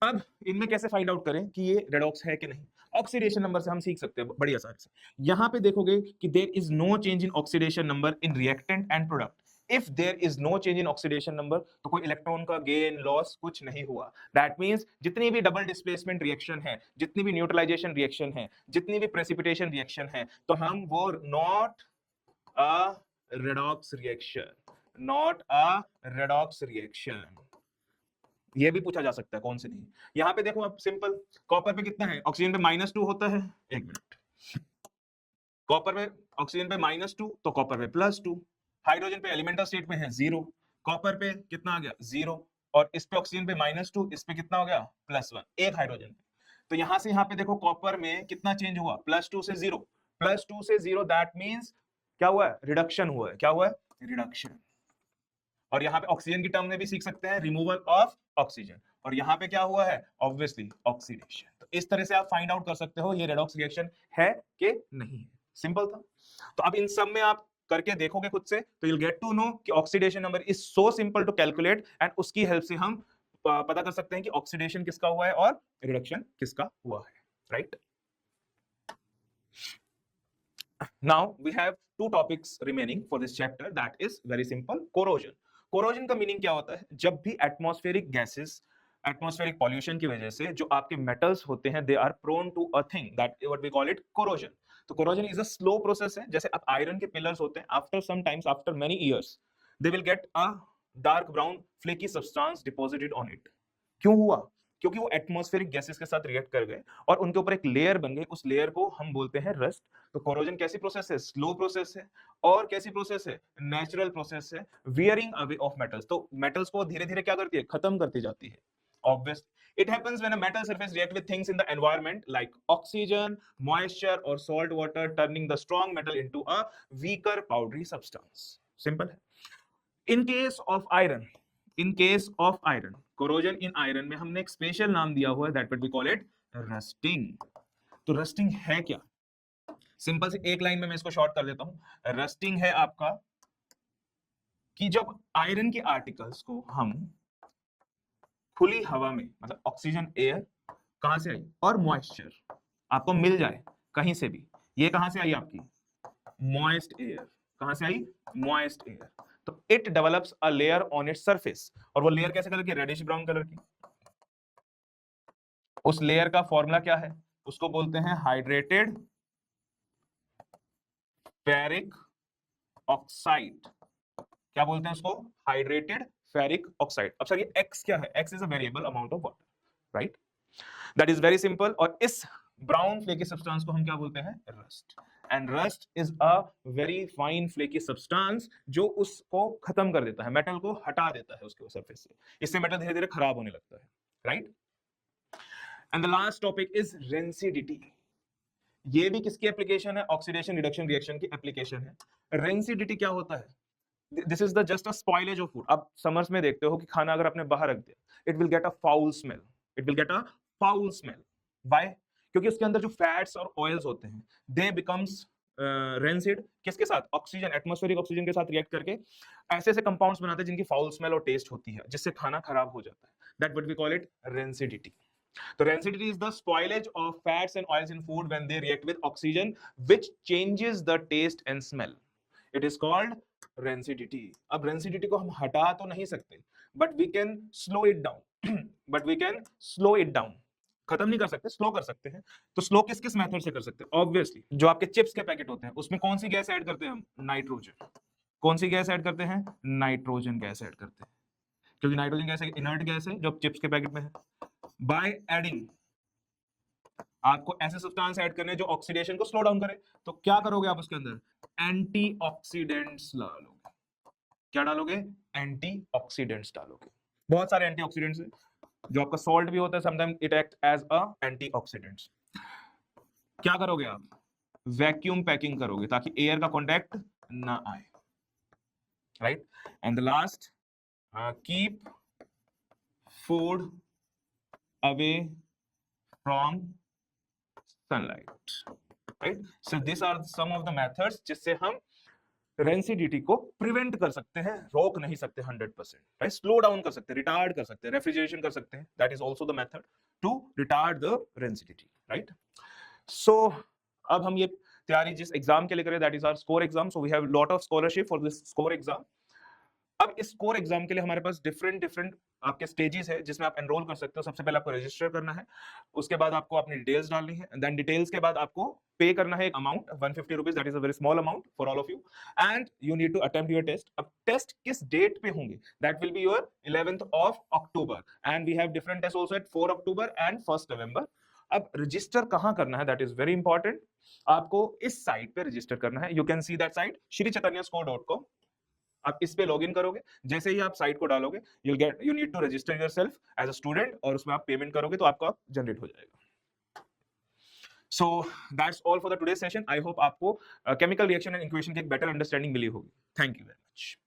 अब इनमें कैसे फाइंड आउट करें कि ये रेडॉक्स है कि नहीं? ऑक्सीडेशन नंबर से हम सीख सकते हैं बड़ी आसानी से। यहां पे देखोगे कि there is no change in oxidation number in reactant and product. If there is no change in oxidation number तो कोई इलेक्ट्रॉन का गेन लॉस कुछ नहीं हुआ। दैट मींस जितनी भी डबल डिस्प्लेसमेंट रिएक्शन है, जितनी भी न्यूट्रलाइजेशन रिएक्शन है, जितनी भी प्रेसिपिटेशन रिएक्शन है, तो हम वो not a redox reaction, not a redox reaction. ये भी पूछा जा सकता है कौन से नहीं। यहाँ पे देखो अब सिंपल, कॉपर पे कितना है? ऑक्सीजन पे -2 होता है, एक मिनट, कॉपर पे ऑक्सीजन पे -2 तो कॉपर पे +2, हाइड्रोजन पे एलिमेंटल स्टेट में है 0, कॉपर पे कितना आ गया 0, और इस पे ऑक्सीजन पे -2, इस पे कितना हो गया +1, एक हाइड्रोजन पे। तो यहाँ से यहाँ पे देखो कॉपर में कितना चेंज हुआ? +2 से 0, +2 से 0, दैट मींस क्या हुआ है? रिडक्शन हुआ है। क्या हुआ है? रिडक्शन। और यहाँ पे ऑक्सीजन की टर्म में भी सीख सकते हैं रिमूवल ऑफ ऑक्सीजन, और यहाँ पे क्या हुआ है? Obviously oxidation. तो इस तरह से आप फाइंड आउट कर सकते हो ये रेडॉक्स रिएक्शन है कि नहीं है। सिंपल था। तो अब इन सब में आप करके देखोगे खुद से तो you'll get to know कि oxidation number is so simple to calculate, and उसकी हेल्प से हम पता कर सकते हैं कि ऑक्सीडेशन किसका हुआ है और रिडक्शन किसका हुआ है, right? Now we have two topics remaining for this chapter, that is very simple, corrosion. Corrosion का मीनिंग क्या होता है? जब भी एटमॉस्फेरिक गैसेस, एटमॉस्फेरिक पॉल्यूशन की वजह से जो आपके मेटल्स होते हैं they are prone to a thing, that what we call it corrosion. तो corrosion is a slow process है। जैसे अब आयरन के पिलर्स होते हैं, after some times, after many years they will get a dark brown flaky substance deposited on it. क्यों हुआ? क्योंकि वो एटमॉस्फेरिक गैसेस के साथ रिएक्ट कर गए और उनके ऊपर एक लेयर बन गई, उस लेयर को हम बोलते हैं रस्ट। तो कोरोजन कैसी प्रोसेस है? स्लो प्रोसेस है। और कैसी प्रोसेस है? नेचुरल प्रोसेस है, वियरिंग अवे ऑफ मेटल्स। तो मेटल्स को धीरे धीरे क्या करती है? खत्म करती जाती है। Obvious it happens when a metal surface react with things in the environment like oxygen, moisture or salt water, turning the strong metal into a weaker powdery substance. Simple है। In case of iron, corrosion in iron में हमने एक special नाम दिया हुआ है, that we call it rusting. तो rusting है क्या? सिंपल से एक लाइन में मैं इसको शॉर्ट कर देता हूं। रस्टिंग है आपका कि जब आयरन के आर्टिकल्स को हम खुली हवा में, मतलब ऑक्सीजन एयर कहां से आई और मॉइस्चर आपको मिल जाए कहीं से भी, ये कहां से आई आपकी मॉइस्ट एयर, कहां से आई मॉइस्ट एयर, तो it develops a layer on its surface. और वो लेयर कैसे कलर की? रेडिश ब्राउन कलर की। उस लेयर का फॉर्मूला क्या है? उसको बोलते हैं हाइड्रेटेड फेरिक ऑक्साइड। क्या बोलते हैं उसको? Hydrated ferric oxide. अब सर ये X क्या है? X is a variable amount of water, right? That is very simple. और इस ब्राउन फ्लेकी सब्सटेंस को हम क्या बोलते हैं? Rust. And rust is a very fine flaky substance जो उसको खत्म कर देता है, मेटल को हटा देता है उसके सरफेस से। इससे मेटल धीरे धीरे खराब होने लगता है, right? And the last topic is rancidity. ये भी किसकी एप्लीकेशन है? ऑक्सीडेशन रिडक्शन रिएक्शन की एप्लीकेशन है। रेंसिडिटी क्या होता है? This is the just a spoilage of food. अब समर्स में देखते हो कि खाना अगर आपने बाहर रख दिया, it will get a foul smell, it will get a foul smell. Why? क्योंकि उसके अंदर जो फैट्स और ऑयल्स होते हैं, दे बिकम्स रेंसिड। किसके साथ? ऑक्सीजन, एटमॉस्फेरिक ऑक्सीजन के साथ रिएक्ट करके ऐसे ऐसे कंपाउंड्स बनाते हैं जिनकी फाउल स्मेल और टेस्ट होती है, जिससे खाना खराब हो जाता है। That what we call it rancidity. So rancidity is the spoilage of fats and oils in food when they react with oxygen, which changes the taste and smell. It is called rancidity. अब rancidity को हम हटा तो नहीं सकते, but we can slow it down. but we can slow it down. खत्म नहीं कर सकते, स्लो कर सकते हैं। तो स्लो किस किस मेथड से कर सकते हैं? ऑब्वियसली जो आपके चिप्स के पैकेट होते हैं उसमें कौन सी गैस ऐड करते हैं हम? नाइट्रोजन। कौन सी गैस ऐड करते हैं? नाइट्रोजन गैस ऐड करते हैं, क्योंकि नाइट्रोजन गैस एक इनर्ट गैस है जो चिप्स के पैकेट में है। बाय एडिंग आपको ऐसे सब्सटेंस ऐड करने जो ऑक्सीडेशन को स्लो डाउन करे, तो क्या करोगे आप उसके अंदर? एंटीऑक्सीडेंट्स डालोगे। क्या डालोगे? एंटीऑक्सीडेंट्स डालोगे। बहुत सारे एंटीऑक्सीडेंट्स हैं, जो आपका सॉल्ट भी होता है, sometime it act as a antioxidants. क्या करोगे आप? वैक्यूम पैकिंग करोगे ताकि एयर का कांटेक्ट ना आए, right? And the last, keep food away from sunlight, right? So these are some of the methods जिससे हम रेंसिडिटी को प्रिवेंट कर सकते हैं, रोक नहीं सकते 100%, राइट? स्लो डाउन कर सकते हैं, रिटार्ड कर सकते हैं, रेफ्रिजरेशन कर सकते हैं। That is also the method to retard the rancidity, right? So अब हम ये तैयारी जिस एग्जाम के लिए करें, that is our score exam. So we have lot of scholarship for this score exam. अब इस स्कोर एग्जाम के लिए हमारे पास डिफरेंट डिफरेंट आपके स्टेजेस है जिसमें आप एनरोल कर सकते हो। सबसे पहले आपको रजिस्टर करना है, उसके बाद आपको अपनी डिटेल्स डालनी है, देन डिटेल्स के बाद आपको पे करना है एक amount 150 rupees. That is a very small amount for all of you, and you need to attempt your test. अब टेस्ट किस डेट पे होंगे? That will be your 11th of October, and we have different test also at 4 October and 1 November. अब register कहां करना है? That is very important. आपको इस साइट पे रजिस्टर करना है। You can see that site shrichaitanyascore.com। आप इस पे लॉगिन करोगे, जैसे ही आप साइट को डालोगे, you need to register yourself as a student, और उसमें आप पेमेंट करोगे तो आपका जनरेट हो जाएगा। So that's all for the today session. I hope आपको केमिकल रिएक्शन एंड इक्वेशन की एक बेटर अंडरस्टैंडिंग मिली होगी। Thank you very much.